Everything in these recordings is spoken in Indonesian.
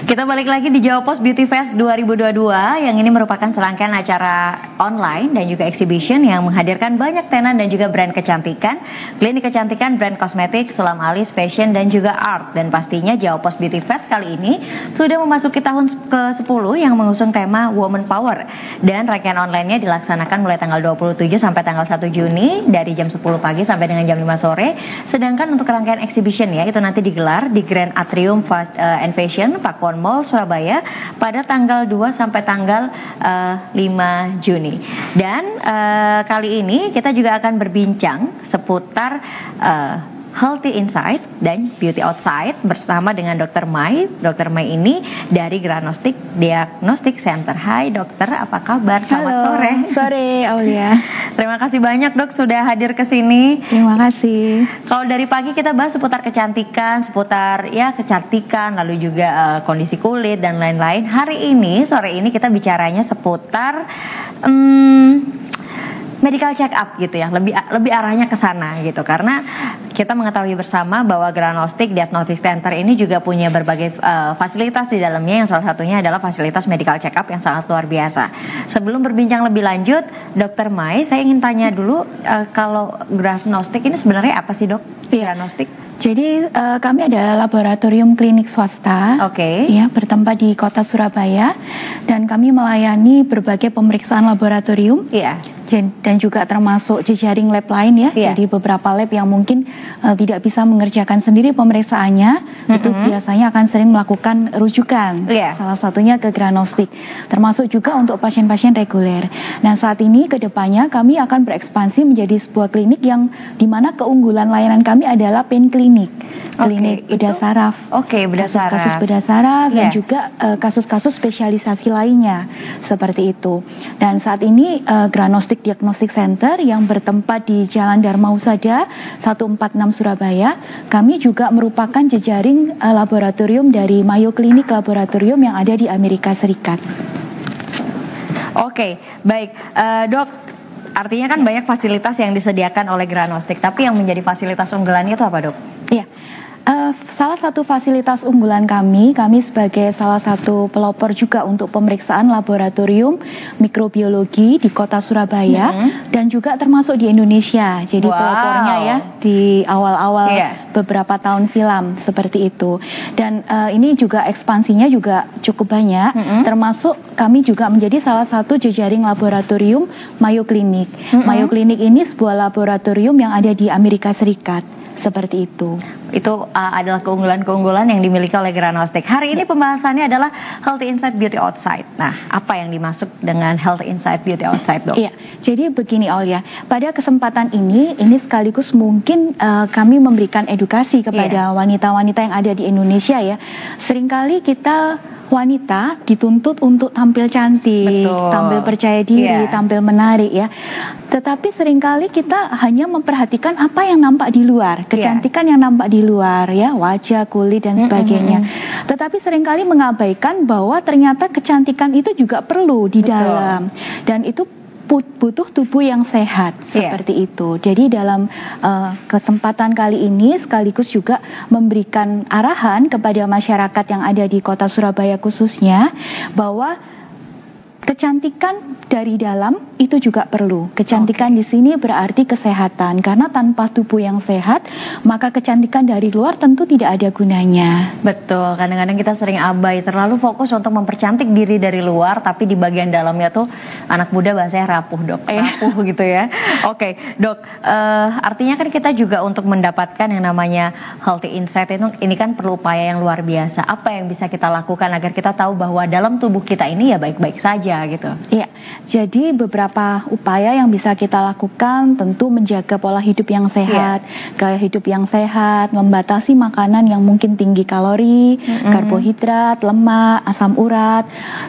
Kita balik lagi di Jawa Post Beauty Fest 2022 yang ini merupakan serangkaian acara online dan juga exhibition yang menghadirkan banyak tenan dan juga brand kecantikan, klinik kecantikan, brand kosmetik, sulam alis, fashion dan juga art. Dan pastinya Jawa Post Beauty Fest kali ini sudah memasuki tahun ke-10 yang mengusung tema Woman Power. Dan rangkaian online-nya dilaksanakan mulai tanggal 27 sampai tanggal 1 Juni dari jam 10 pagi sampai dengan jam 5 sore. Sedangkan untuk rangkaian exhibition ya itu nanti digelar di Grand Atrium and Fashion Pakuwon Mall Surabaya pada tanggal 2 sampai tanggal 5 Juni. Dan kali ini kita juga akan berbincang seputar Healthy Inside dan Beauty Outside bersama dengan Dr. Mai. Dr. Mai ini dari Granostic Diagnostic Center. Hai dokter, apa kabar? Selamat sore. Sore Aulia. Terima kasih banyak dok sudah hadir ke sini. Terima kasih. Kalau dari pagi kita bahas seputar kecantikan, lalu juga kondisi kulit dan lain-lain. Hari ini, sore ini kita bicaranya seputar medical check up gitu ya, lebih arahnya ke sana gitu, karena kita mengetahui bersama bahwa Granostic Diagnostic Center ini juga punya berbagai fasilitas di dalamnya, yang salah satunya adalah fasilitas medical check up yang sangat luar biasa. Sebelum berbincang lebih lanjut, Dr. Mai, saya ingin tanya dulu kalau Granostic ini sebenarnya apa sih dok? Granostic? Jadi kami adalah laboratorium klinik swasta, ya, bertempat di kota Surabaya, dan kami melayani berbagai pemeriksaan laboratorium, dan juga termasuk jejaring lab lain ya. Jadi beberapa lab yang mungkin tidak bisa mengerjakan sendiri pemeriksaannya, itu biasanya akan sering melakukan rujukan, salah satunya ke Granostic, termasuk juga untuk pasien-pasien reguler. Nah saat ini kedepannya kami akan berekspansi menjadi sebuah klinik yang dimana keunggulan layanan kami adalah pain klinik bedah saraf, kasus-kasus bedah saraf dan juga kasus-kasus spesialisasi lainnya seperti itu. Dan saat ini Granostic Diagnostic Center yang bertempat di Jalan Dharma Husada 146 Surabaya, kami juga merupakan jejaring laboratorium dari Mayo Clinic Laboratorium yang ada di Amerika Serikat. Baik, dok. Artinya kan banyak fasilitas yang disediakan oleh Granostic, tapi yang menjadi fasilitas unggulannya itu apa dok? Iya. Salah satu fasilitas unggulan kami sebagai salah satu pelopor juga untuk pemeriksaan laboratorium mikrobiologi di kota Surabaya dan juga termasuk di Indonesia. Jadi pelopornya ya di awal-awal beberapa tahun silam seperti itu. Dan ini juga ekspansinya juga cukup banyak, termasuk kami juga menjadi salah satu jejaring laboratorium Mayo Clinic. Mayo Clinic ini sebuah laboratorium yang ada di Amerika Serikat. Seperti itu. Itu adalah keunggulan-keunggulan yang dimiliki oleh Granostic. Hari ini pembahasannya adalah Healthy Inside, Beauty Outside. Nah, apa yang dimaksud dengan Healthy Inside, Beauty Outside, dok? Iya, jadi begini Aulia, pada kesempatan ini sekaligus mungkin kami memberikan edukasi kepada wanita-wanita yang ada di Indonesia ya. Seringkali kita wanita dituntut untuk tampil cantik, tampil percaya diri, tampil menarik ya. Tetapi seringkali kita hanya memperhatikan apa yang nampak di luar, kecantikan yang nampak di luar ya, wajah, kulit dan sebagainya. Tetapi seringkali mengabaikan bahwa ternyata kecantikan itu juga perlu di dalam, dan itu butuh tubuh yang sehat seperti itu. Jadi dalam kesempatan kali ini sekaligus juga memberikan arahan kepada masyarakat yang ada di kota Surabaya khususnya bahwa kecantikan dari dalam itu juga perlu. Kecantikan di sini berarti kesehatan, karena tanpa tubuh yang sehat maka kecantikan dari luar tentu tidak ada gunanya. Betul, kadang-kadang kita sering abai, terlalu fokus untuk mempercantik diri dari luar, tapi di bagian dalamnya tuh anak muda bahasanya rapuh dok, rapuh gitu ya. Dok, artinya kan kita juga untuk mendapatkan yang namanya Healthy Inside ini kan perlu upaya yang luar biasa. Apa yang bisa kita lakukan agar kita tahu bahwa dalam tubuh kita ini ya baik-baik saja gitu? Iya, jadi beberapa upaya yang bisa kita lakukan tentu menjaga pola hidup yang sehat, gaya hidup yang sehat, membatasi makanan yang mungkin tinggi kalori, karbohidrat, lemak, asam urat.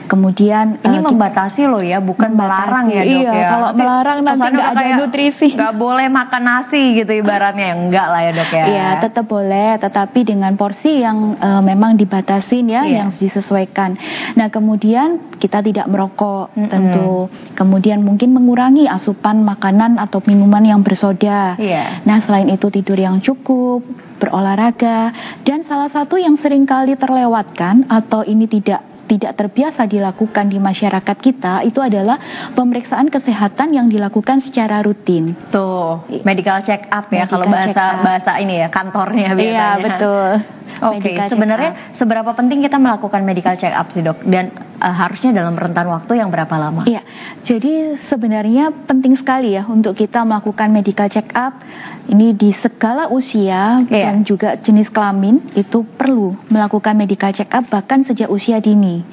Kemudian ini membatasi loh ya, bukan melarang ya dok ya. Kalau melarang nanti nggak ada nutrisi. Nggak boleh makan nasi gitu ibaratnya, enggak lah ya dok ya. Iya, tetap boleh, tetapi dengan porsi yang memang dibatasin ya, yang disesuaikan. Nah kemudian kita tidak merokok tentu. Kemudian mungkin mengurangi asupan makanan atau minuman yang bersoda. Nah selain itu tidur yang cukup, berolahraga, dan salah satu yang seringkali terlewatkan atau ini tidak terbiasa dilakukan di masyarakat kita itu adalah pemeriksaan kesehatan yang dilakukan secara rutin. Tuh, medical check up ya, kalau bahasa ini ya, kantornya biasanya. Iya, betul. Oke, sebenarnya seberapa penting kita melakukan medical check up sih, Dok? Dan harusnya dalam rentan waktu yang berapa lama? Iya, jadi sebenarnya penting sekali ya untuk kita melakukan medical check up. Ini di segala usia dan juga jenis kelamin itu perlu melakukan medical check up bahkan sejak usia dini.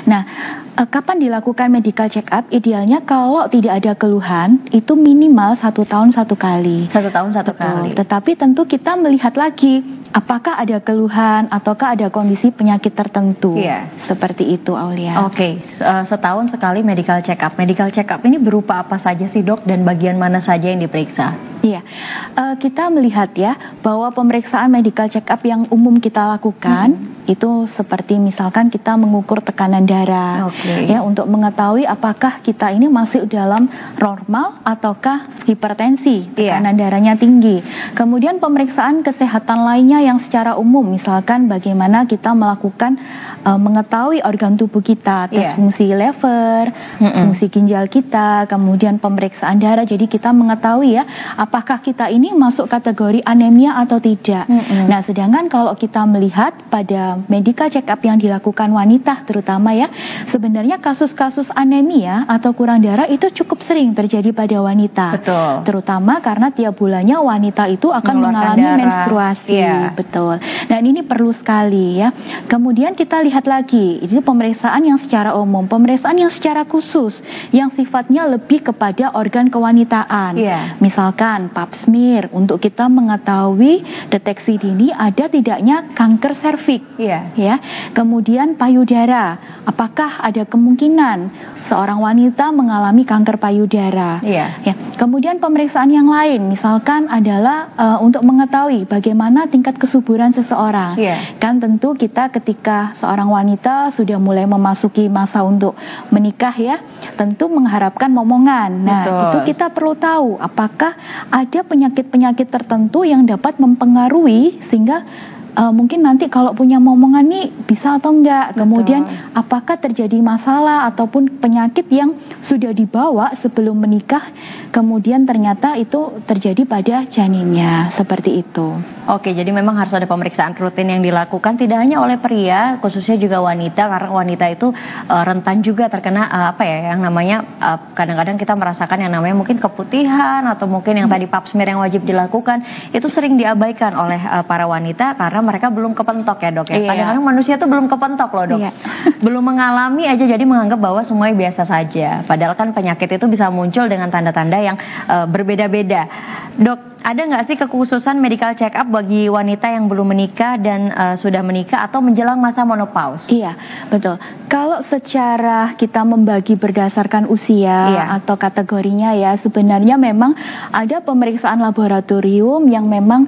Nah, kapan dilakukan medical check up? Idealnya kalau tidak ada keluhan itu minimal 1 tahun 1 kali. 1 tahun 1 kali. Tetapi tentu kita melihat lagi apakah ada keluhan ataukah ada kondisi penyakit tertentu. Seperti itu, Aulia. Oke, setahun sekali medical check up. Medical check up ini berupa apa saja sih, Dok, dan bagian mana saja yang diperiksa? Iya, kita melihat ya bahwa pemeriksaan medical check up yang umum kita lakukan itu seperti misalkan kita mengukur tekanan darah, ya, untuk mengetahui apakah kita ini masih dalam normal ataukah hipertensi, tekanan darahnya tinggi. Kemudian pemeriksaan kesehatan lainnya yang secara umum, misalkan bagaimana kita melakukan mengetahui organ tubuh kita, tes fungsi lever, fungsi ginjal kita, kemudian pemeriksaan darah. Jadi kita mengetahui ya apakah kita ini masuk kategori anemia atau tidak. Nah, sedangkan kalau kita melihat pada medical check up yang dilakukan wanita terutama ya, sebenarnya kasus-kasus anemia atau kurang darah itu cukup sering terjadi pada wanita. Betul. Terutama karena tiap bulannya wanita itu akan mengalami menstruasi. Betul. Dan ini perlu sekali ya. Kemudian kita lihat lagi, itu pemeriksaan yang secara umum, pemeriksaan yang secara khusus yang sifatnya lebih kepada organ kewanitaan. Misalkan pap smear untuk kita mengetahui deteksi dini ada tidaknya kanker serviks. Ya. Kemudian payudara, apakah ada kemungkinan seorang wanita mengalami kanker payudara? Ya. Kemudian pemeriksaan yang lain misalkan adalah untuk mengetahui bagaimana tingkat kesuburan seseorang. Kan tentu kita ketika seorang wanita sudah mulai memasuki masa untuk menikah ya, tentu mengharapkan momongan. Nah, itu kita perlu tahu apakah ada penyakit-penyakit tertentu yang dapat mempengaruhi sehingga mungkin nanti kalau punya momongan nih bisa atau enggak. Kemudian apakah terjadi masalah ataupun penyakit yang sudah dibawa sebelum menikah kemudian ternyata itu terjadi pada janinnya, seperti itu. Oke, jadi memang harus ada pemeriksaan rutin yang dilakukan tidak hanya oleh pria, khususnya juga wanita, karena wanita itu rentan juga terkena yang namanya kadang-kadang kita merasakan yang namanya mungkin keputihan atau mungkin yang tadi pap smear yang wajib dilakukan itu sering diabaikan oleh para wanita karena mereka belum kepentok ya, Dok ya. Kadang-kadang manusia tuh belum kepentok loh, Dok. Belum mengalami aja jadi menganggap bahwa semuanya biasa saja. Padahal kan penyakit itu bisa muncul dengan tanda-tanda yang berbeda-beda. Dok, ada nggak sih kekhususan medical check up bagi wanita yang belum menikah dan sudah menikah atau menjelang masa menopause? Iya, betul. Kalau secara kita membagi berdasarkan usia atau kategorinya ya, sebenarnya memang ada pemeriksaan laboratorium yang memang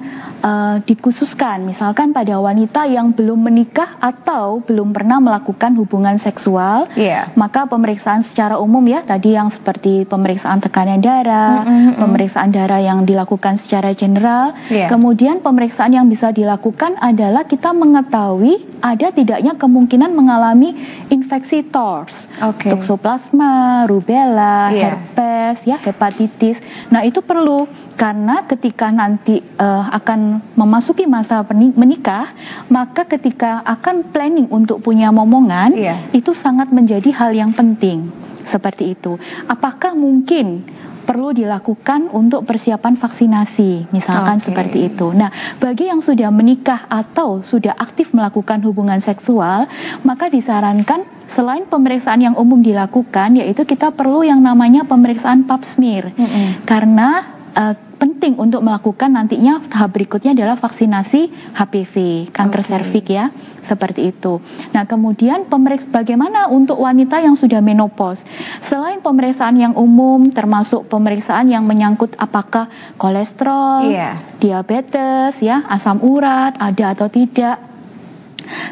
dikhususkan. Misalkan pada wanita yang belum menikah atau belum pernah melakukan hubungan seksual, maka pemeriksaan secara umum ya, tadi yang seperti pemeriksaan tekanan darah, pemeriksaan darah yang dilakukan secara general. Kemudian pemeriksaan yang bisa dilakukan adalah kita mengetahui ada tidaknya kemungkinan mengalami infeksi TORS, toxoplasma, rubella, herpes, ya, hepatitis. Nah, itu perlu karena ketika nanti akan memasuki masa menikah, maka ketika akan planning untuk punya momongan, itu sangat menjadi hal yang penting. Seperti itu. Apakah mungkin perlu dilakukan untuk persiapan vaksinasi, misalkan seperti itu. Nah, bagi yang sudah menikah atau sudah aktif melakukan hubungan seksual, maka disarankan selain pemeriksaan yang umum dilakukan, yaitu kita perlu yang namanya pemeriksaan pap smear. Karena penting untuk melakukan nantinya tahap berikutnya adalah vaksinasi HPV, kanker serviks ya, seperti itu. Nah, kemudian bagaimana untuk wanita yang sudah menopause? Selain pemeriksaan yang umum, termasuk pemeriksaan yang menyangkut apakah kolesterol, diabetes, ya, asam urat ada atau tidak,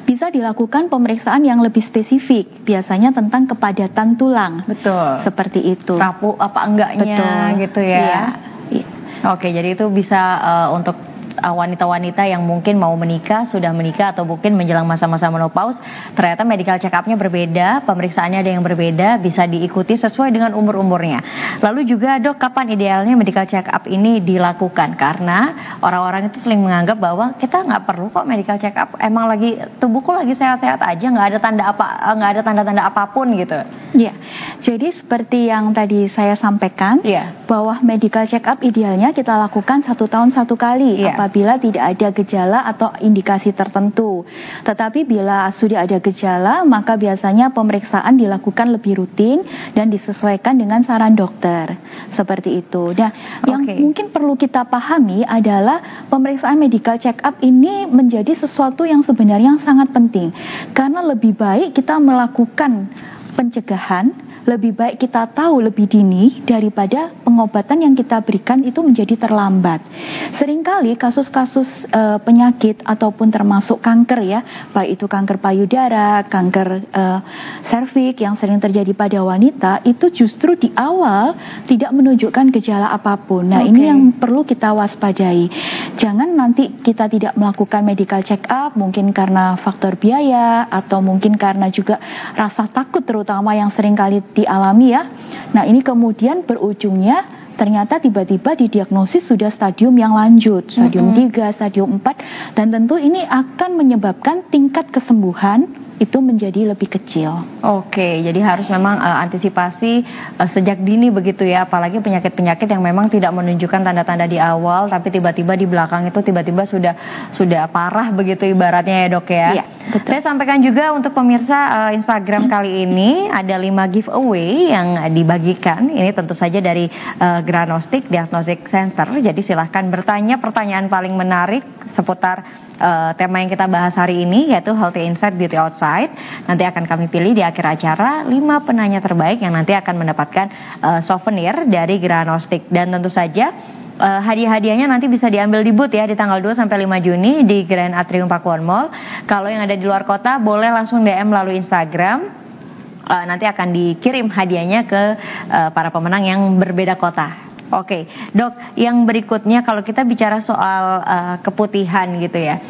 bisa dilakukan pemeriksaan yang lebih spesifik, biasanya tentang kepadatan tulang. Seperti itu. Rapuh apa enggaknya gitu ya. Oke, jadi itu bisa untuk wanita-wanita yang mungkin mau menikah, sudah menikah atau mungkin menjelang masa-masa menopause, ternyata medical check up-nya berbeda, pemeriksaannya ada yang berbeda, bisa diikuti sesuai dengan umur-umurnya. Lalu juga dok, kapan idealnya medical check up ini dilakukan? Karena orang-orang itu sering menganggap bahwa kita nggak perlu kok medical check up, emang lagi tubuhku lagi sehat-sehat aja, nggak ada tanda-tanda apapun gitu. Ya, jadi seperti yang tadi saya sampaikan, bahwa medical check up idealnya kita lakukan 1 tahun 1 kali apabila tidak ada gejala atau indikasi tertentu. Tetapi bila sudah ada gejala, maka biasanya pemeriksaan dilakukan lebih rutin dan disesuaikan dengan saran dokter. Seperti itu. Nah, yang mungkin perlu kita pahami adalah pemeriksaan medical check up ini menjadi sesuatu yang sebenarnya sangat penting. Karena lebih baik kita melakukan pencegahan, lebih baik kita tahu lebih dini daripada pengobatan yang kita berikan itu menjadi terlambat. Seringkali kasus-kasus penyakit ataupun termasuk kanker ya, baik itu kanker payudara, kanker serviks yang sering terjadi pada wanita, itu justru di awal tidak menunjukkan gejala apapun. Nah, ini yang perlu kita waspadai. Jangan nanti kita tidak melakukan medical check up mungkin karena faktor biaya atau mungkin karena juga rasa takut terutama yang seringkali dialami ya. Nah, ini kemudian berujungnya ternyata tiba-tiba didiagnosis sudah stadium yang lanjut, stadium 3, stadium 4, dan tentu ini akan menyebabkan tingkat kesembuhan itu menjadi lebih kecil. Oke, jadi harus memang antisipasi sejak dini begitu ya, apalagi penyakit-penyakit yang memang tidak menunjukkan tanda-tanda di awal, tapi tiba-tiba di belakang itu tiba-tiba sudah parah begitu ibaratnya ya dok ya. Iya, betul. Saya sampaikan juga untuk pemirsa Instagram kali ini ada 5 giveaway yang dibagikan. Ini tentu saja dari Granostic Diagnostic Center. Jadi silahkan bertanya pertanyaan paling menarik seputar tema yang kita bahas hari ini, yaitu Healthy Inside Beauty Outside. Nanti akan kami pilih di akhir acara 5 penanya terbaik yang nanti akan mendapatkan souvenir dari Granostic. Dan tentu saja hadiah-hadiahnya nanti bisa diambil di booth ya di tanggal 2 sampai 5 Juni di Grand Atrium Pakuwon Mall. Kalau yang ada di luar kota boleh langsung DM melalui Instagram. Nanti akan dikirim hadiahnya ke para pemenang yang berbeda kota. Oke, dok, yang berikutnya kalau kita bicara soal keputihan gitu ya,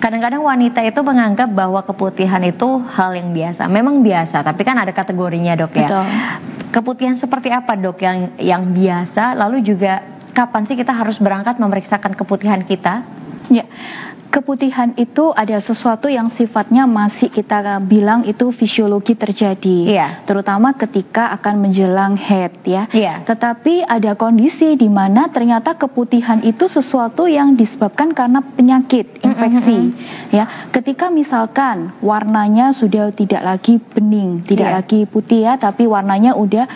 kadang-kadang wanita itu menganggap bahwa keputihan itu hal yang biasa. Memang biasa, tapi kan ada kategorinya dok ya. Betul. Keputihan seperti apa dok yang biasa? Lalu juga kapan sih kita harus berangkat memeriksakan keputihan kita? Ya. Keputihan itu ada sesuatu yang sifatnya masih kita bilang itu fisiologi terjadi, terutama ketika akan menjelang haid ya. Tetapi ada kondisi di mana ternyata keputihan itu sesuatu yang disebabkan karena penyakit, infeksi. Ya, ketika misalkan warnanya sudah tidak lagi bening, tidak lagi putih ya, tapi warnanya udah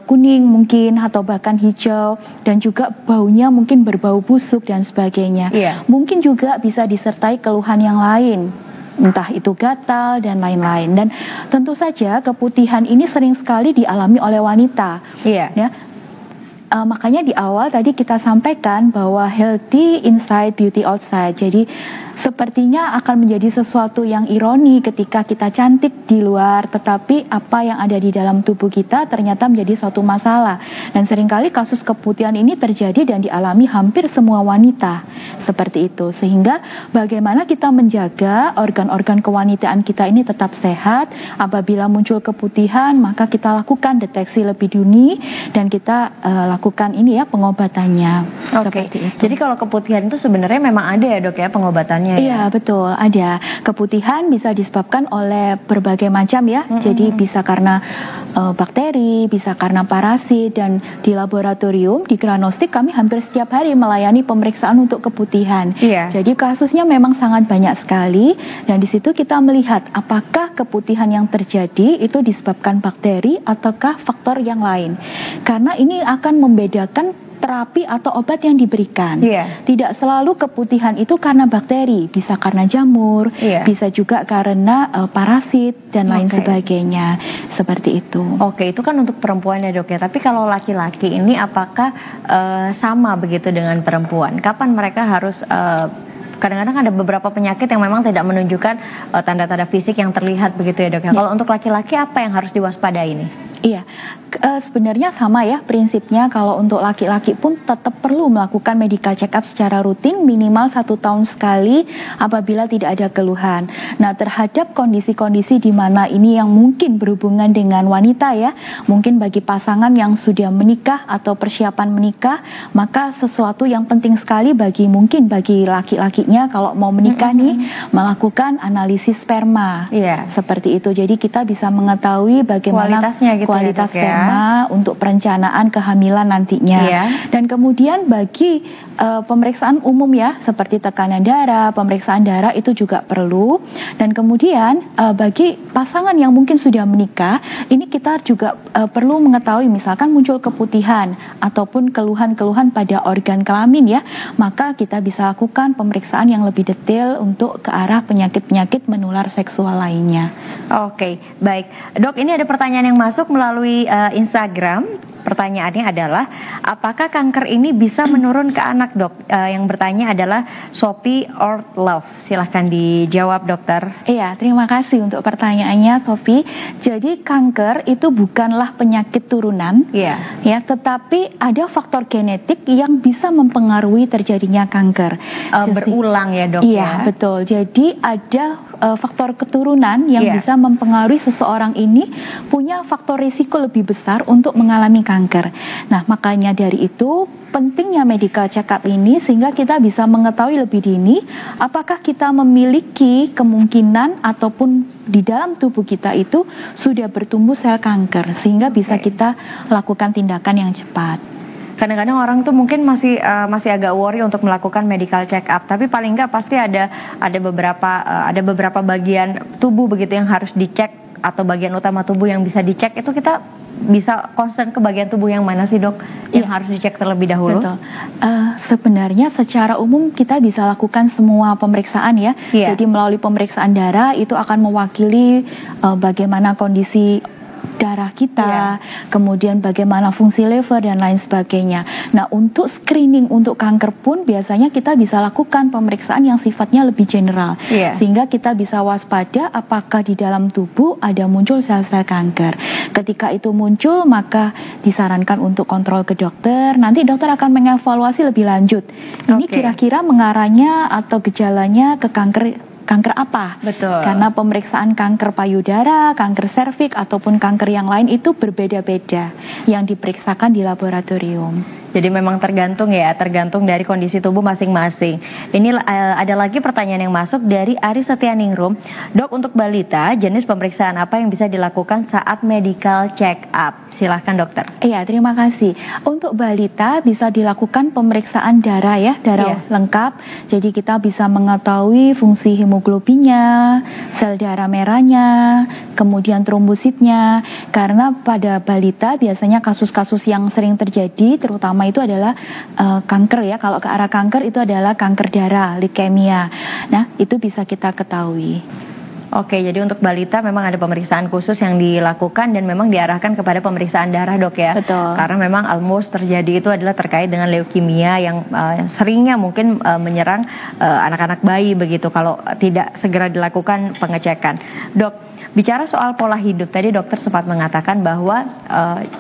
kuning mungkin atau bahkan hijau, dan juga baunya mungkin berbau busuk dan sebagainya. Mungkin juga bisa disertai keluhan yang lain, entah itu gatal dan lain-lain. Dan tentu saja keputihan ini sering sekali dialami oleh wanita. Ya. Makanya di awal tadi kita sampaikan bahwa healthy inside, beauty outside. Jadi sepertinya akan menjadi sesuatu yang ironi ketika kita cantik di luar, tetapi apa yang ada di dalam tubuh kita ternyata menjadi suatu masalah. Dan seringkali kasus keputihan ini terjadi dan dialami hampir semua wanita seperti itu. Sehingga bagaimana kita menjaga organ-organ kewanitaan kita ini tetap sehat. Apabila muncul keputihan, maka kita lakukan deteksi lebih dini dan kita lakukan ini ya pengobatannya. Seperti itu. Jadi kalau keputihan itu sebenarnya memang ada ya dok ya pengobatannya? Iya, betul, ada. Keputihan bisa disebabkan oleh berbagai macam ya. Jadi bisa karena bakteri, bisa karena parasit, dan di laboratorium di Granostic kami hampir setiap hari melayani pemeriksaan untuk keputihan. Jadi kasusnya memang sangat banyak sekali, dan di situ kita melihat apakah keputihan yang terjadi itu disebabkan bakteri ataukah faktor yang lain. Karena ini akan membedakan terapi atau obat yang diberikan. Tidak selalu keputihan itu karena bakteri, bisa karena jamur, bisa juga karena parasit dan lain sebagainya. Seperti itu. Oke, itu kan untuk perempuan ya dok ya. Tapi kalau laki-laki ini apakah sama begitu dengan perempuan? Kapan mereka harus kadang-kadang ada beberapa penyakit yang memang tidak menunjukkan tanda-tanda fisik yang terlihat begitu ya dok ya. Kalau untuk laki-laki apa yang harus diwaspadai ini? Iya, sebenarnya sama ya prinsipnya. Kalau untuk laki-laki pun tetap perlu melakukan medical check up secara rutin minimal 1 tahun sekali apabila tidak ada keluhan. Nah, terhadap kondisi-kondisi di mana ini yang mungkin berhubungan dengan wanita ya, mungkin bagi pasangan yang sudah menikah atau persiapan menikah, maka sesuatu yang penting sekali bagi laki-lakinya kalau mau menikah nih, melakukan analisis sperma. Seperti itu. Jadi kita bisa mengetahui bagaimana kualitas sperma untuk perencanaan kehamilan nantinya. Dan kemudian bagi pemeriksaan umum ya, seperti tekanan darah, pemeriksaan darah itu juga perlu. Dan kemudian bagi pasangan yang mungkin sudah menikah, ini kita juga perlu mengetahui misalkan muncul keputihan ataupun keluhan-keluhan pada organ kelamin ya, maka kita bisa lakukan pemeriksaan yang lebih detail untuk ke arah penyakit-penyakit menular seksual lainnya. Oke, baik. Dok, ini ada pertanyaan yang masuk melalui Instagram. Pertanyaannya adalah, apakah kanker ini bisa menurun ke anak, dok? Yang bertanya adalah Sophie Orlov. Silahkan dijawab, dokter. Iya, terima kasih untuk pertanyaannya, Sophie. Jadi kanker itu bukanlah penyakit turunan, ya, tetapi ada faktor genetik yang bisa mempengaruhi terjadinya kanker. Berulang ya, dok? Iya, betul. Jadi ada faktor keturunan yang bisa mempengaruhi seseorang ini punya faktor risiko lebih besar untuk mengalami kanker. Nah, makanya dari itu pentingnya medical check up ini sehingga kita bisa mengetahui lebih dini apakah kita memiliki kemungkinan ataupun di dalam tubuh kita itu sudah bertumbuh sel kanker sehingga bisa kita lakukan tindakan yang cepat. Kadang-kadang orang tuh mungkin masih agak worry untuk melakukan medical check up, tapi paling nggak pasti ada beberapa bagian tubuh begitu yang harus dicek atau bagian utama tubuh yang bisa dicek. Itu kita bisa concern ke bagian tubuh yang mana sih, dok? Yang harus dicek terlebih dahulu? Betul. Sebenarnya secara umum kita bisa lakukan semua pemeriksaan ya. Jadi melalui pemeriksaan darah itu akan mewakili bagaimana kondisi darah kita, kemudian bagaimana fungsi liver dan lain sebagainya. Nah, untuk screening untuk kanker pun biasanya kita bisa lakukan pemeriksaan yang sifatnya lebih general, sehingga kita bisa waspada apakah di dalam tubuh ada muncul sel-sel kanker. Ketika itu muncul, maka disarankan untuk kontrol ke dokter. Nanti dokter akan mengevaluasi lebih lanjut. Ini kira-kira mengarahnya atau gejalanya ke kanker apa? Betul. Karena pemeriksaan kanker payudara, kanker serviks ataupun kanker yang lain itu berbeda-beda yang diperiksakan di laboratorium. Jadi memang tergantung dari kondisi tubuh masing-masing. Ini ada lagi pertanyaan yang masuk dari Ari Setianingrum. Dok, untuk balita jenis pemeriksaan apa yang bisa dilakukan saat medical check up? Silahkan, dokter. Iya, terima kasih. Untuk balita bisa dilakukan pemeriksaan darah ya, darah lengkap. Jadi kita bisa mengetahui fungsi hemoglobinnya, sel darah merahnya, kemudian trombositnya. Karena pada balita biasanya kasus-kasus yang sering terjadi terutama itu adalah kanker ya. Kalau ke arah kanker itu adalah kanker darah, leukemia. Nah, itu bisa kita ketahui. Oke, jadi untuk balita memang ada pemeriksaan khusus yang dilakukan dan memang diarahkan kepada pemeriksaan darah, dok ya. Betul. Karena memang almost terjadi itu adalah terkait dengan leukemia yang seringnya mungkin menyerang anak-anak bayi begitu kalau tidak segera dilakukan pengecekan. Dok, bicara soal pola hidup, tadi dokter sempat mengatakan bahwa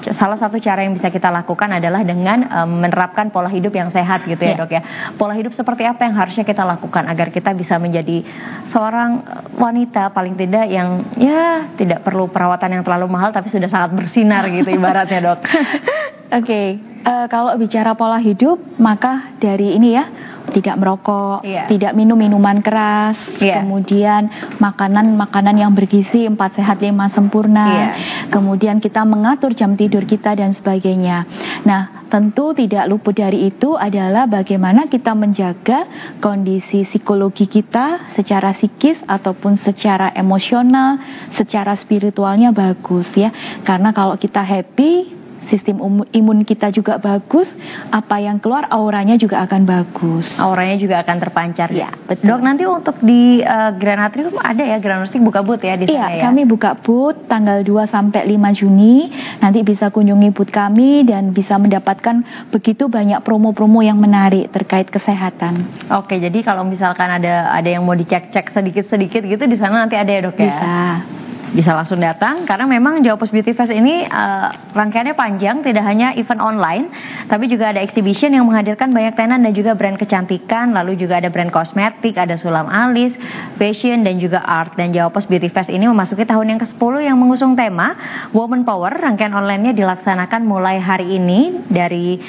salah satu cara yang bisa kita lakukan adalah dengan menerapkan pola hidup yang sehat gitu ya, dok ya. Pola hidup seperti apa yang harusnya kita lakukan agar kita bisa menjadi seorang wanita paling tidak yang tidak perlu perawatan yang terlalu mahal tapi sudah sangat bersinar gitu ibaratnya, dok. Oke, kalau bicara pola hidup maka dari ini ya, tidak merokok, tidak minum minuman keras, kemudian makanan yang bergizi, 4 sehat 5 sempurna, kemudian kita mengatur jam tidur kita dan sebagainya. Nah, tentu tidak luput dari itu adalah bagaimana kita menjaga kondisi psikologi kita secara psikis ataupun secara emosional, secara spiritualnya bagus ya. Karena kalau kita happy, sistem imun kita juga bagus, apa yang keluar auranya juga akan bagus. Auranya juga akan terpancar. Ya, betul. Dok, nanti untuk di Granatrium ada ya, Granostics buka booth ya di sana ya? Iya, kami buka booth tanggal 2 sampai 5 Juni. Nanti bisa kunjungi booth kami dan bisa mendapatkan begitu banyak promo-promo yang menarik terkait kesehatan. Oke, jadi kalau misalkan ada yang mau dicek-cek sedikit-sedikit gitu di sana nanti ada ya, dok ya? Bisa. Bisa langsung datang karena memang Jawa Post Beauty Fest ini rangkaiannya panjang, tidak hanya event online, tapi juga ada exhibition yang menghadirkan banyak tenan dan juga brand kecantikan, lalu juga ada brand kosmetik, ada sulam alis, fashion dan juga art. Dan Jawa Post Beauty Fest ini memasuki tahun yang ke-10 yang mengusung tema Woman Power. Rangkaian online-nya dilaksanakan mulai hari ini dari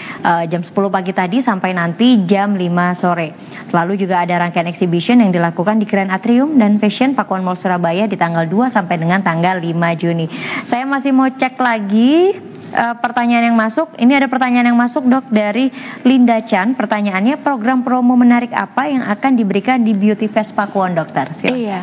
jam 10 pagi tadi sampai nanti jam 5 sore. Lalu juga ada rangkaian exhibition yang dilakukan di Grand Atrium dan Fashion Pakuan Mall Surabaya di tanggal 2 sampai dengan tanggal 5 Juni. Saya masih mau cek lagi pertanyaan yang masuk. Ini ada pertanyaan yang masuk, Dok, dari Linda Chan. Pertanyaannya, program promo menarik apa yang akan diberikan di Beauty Fest Pakuan, Dokter? Silakan. Iya.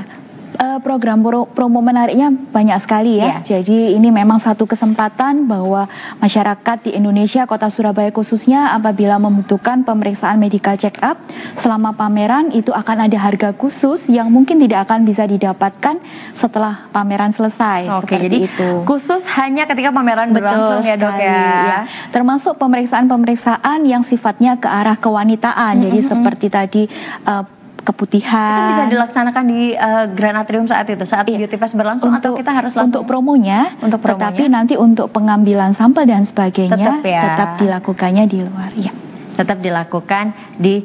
Program promo menariknya banyak sekali ya. Jadi ini memang satu kesempatan bahwa masyarakat di Indonesia, Kota Surabaya khususnya, apabila membutuhkan pemeriksaan medical check up selama pameran, itu akan ada harga khusus yang mungkin tidak akan bisa didapatkan setelah pameran selesai. Oke, jadi itu khusus hanya ketika pameran berlangsung ya, Dok, ya. Termasuk pemeriksaan-pemeriksaan yang sifatnya ke arah kewanitaan. Jadi seperti tadi keputihan. Itu bisa dilaksanakan di Grand Atrium saat Beauty Fest berlangsung, atau kita harus langsung? Untuk promonya, tetapi nanti untuk pengambilan sampel dan sebagainya tetap dilakukannya di luar. Ya. Tetap dilakukan di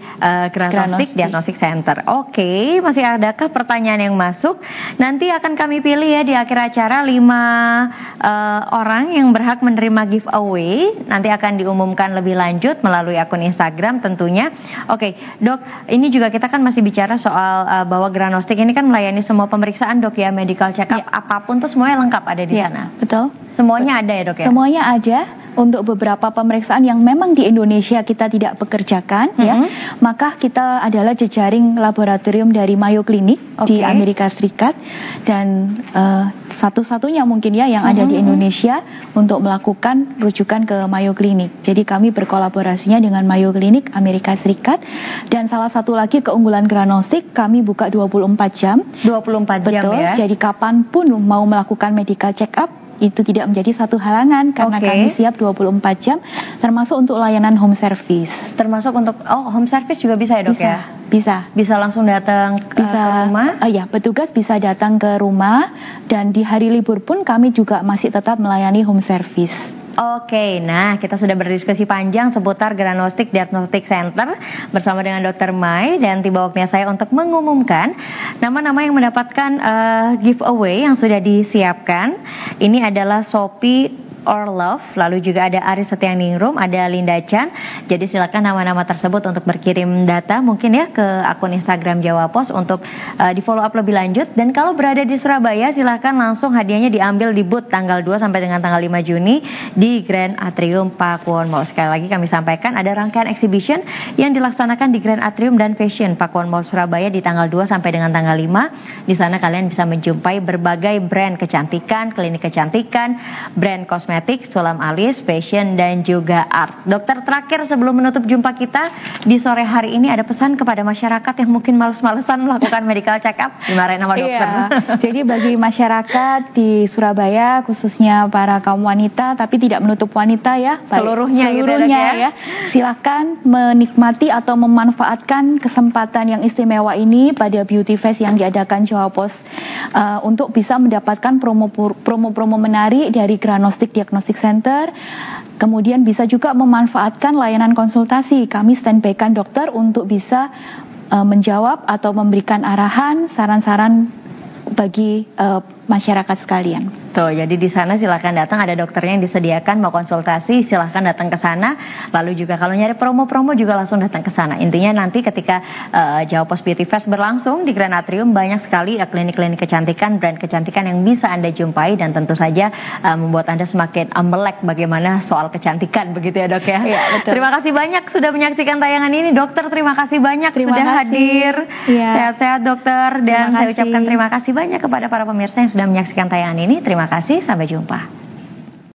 Diagnostic Center. Oke, masih adakah pertanyaan yang masuk? Nanti akan kami pilih ya di akhir acara 5 orang yang berhak menerima giveaway. Nanti akan diumumkan lebih lanjut melalui akun Instagram tentunya. Oke, Dok, ini juga kita kan masih bicara soal bahwa Granostic ini kan melayani semua pemeriksaan, Dok, ya, medical check up apapun tuh semuanya lengkap ada di sana. Betul. Semuanya ada ya, Dok, ya? Semuanya ada. Untuk beberapa pemeriksaan yang memang di Indonesia kita tidak pekerjakan, ya, maka kita adalah jejaring laboratorium dari Mayo Clinic di Amerika Serikat, dan satu-satunya mungkin ya yang ada di Indonesia untuk melakukan rujukan ke Mayo Clinic. Jadi kami berkolaborasinya dengan Mayo Clinic Amerika Serikat, dan salah satu lagi keunggulan Granostic, kami buka 24 jam. 24 jam. Betul, ya. jadi kapanpun mau melakukan medical check up itu tidak menjadi satu halangan karena kami siap 24 jam, termasuk untuk layanan home service. Termasuk untuk home service juga bisa ya, Dok, ya? Bisa langsung datang ke rumah? Ya, petugas bisa datang ke rumah, dan di hari libur pun kami juga masih tetap melayani home service. Oke, nah kita sudah berdiskusi panjang seputar Granostic Diagnostic Center bersama dengan Dr. Mai, dan tiba waktunya saya untuk mengumumkan nama-nama yang mendapatkan giveaway yang sudah disiapkan. Ini adalah Sophie Orlov, lalu juga ada Aris Setianingrum, ada Linda Chan. Jadi silakan nama-nama tersebut untuk berkirim data mungkin ya ke akun Instagram Jawa Post untuk di follow up lebih lanjut. Dan kalau berada di Surabaya, silakan langsung hadiahnya diambil di booth tanggal 2 sampai dengan tanggal 5 Juni di Grand Atrium Pakuwon Mall. Sekali lagi kami sampaikan ada rangkaian exhibition yang dilaksanakan di Grand Atrium dan Fashion Pakuwon Mall Surabaya di tanggal 2 sampai dengan tanggal 5. Di sana kalian bisa menjumpai berbagai brand kecantikan, klinik kecantikan, brand kosmetik, sulam alis, fashion, dan juga art. Dokter, terakhir sebelum menutup jumpa kita di sore hari ini, ada pesan kepada masyarakat yang mungkin males-malesan melakukan medical check up? Dimarahin sama dokter. Jadi bagi masyarakat di Surabaya, khususnya para kaum wanita, tapi tidak menutup wanita ya, seluruhnya gitu ya, silakan menikmati atau memanfaatkan kesempatan yang istimewa ini pada Beauty Fest yang diadakan Jawa Post untuk bisa mendapatkan promo-promo menarik dari Granostic Diagnostic Center. Kemudian bisa juga memanfaatkan layanan konsultasi. Kami standby-kan dokter untuk bisa menjawab atau memberikan arahan, saran-saran bagi masyarakat sekalian. Tuh, jadi di sana silakan datang, ada dokternya yang disediakan, mau konsultasi silakan datang ke sana. Lalu juga kalau nyari promo-promo juga langsung datang ke sana. Intinya nanti ketika Jawa Post Beauty Fest berlangsung di Grand Atrium, banyak sekali klinik-klinik kecantikan, brand kecantikan yang bisa Anda jumpai, dan tentu saja membuat Anda semakin melek bagaimana soal kecantikan, begitu ya, Dok, ya? Iya, betul. Terima kasih banyak sudah menyaksikan tayangan ini, Dokter. Terima kasih banyak sudah hadir. Sehat-sehat, Dokter, dan saya ucapkan terima kasih banyak kepada para pemirsa yang sudah menyaksikan tayangan ini. Terima kasih, sampai jumpa.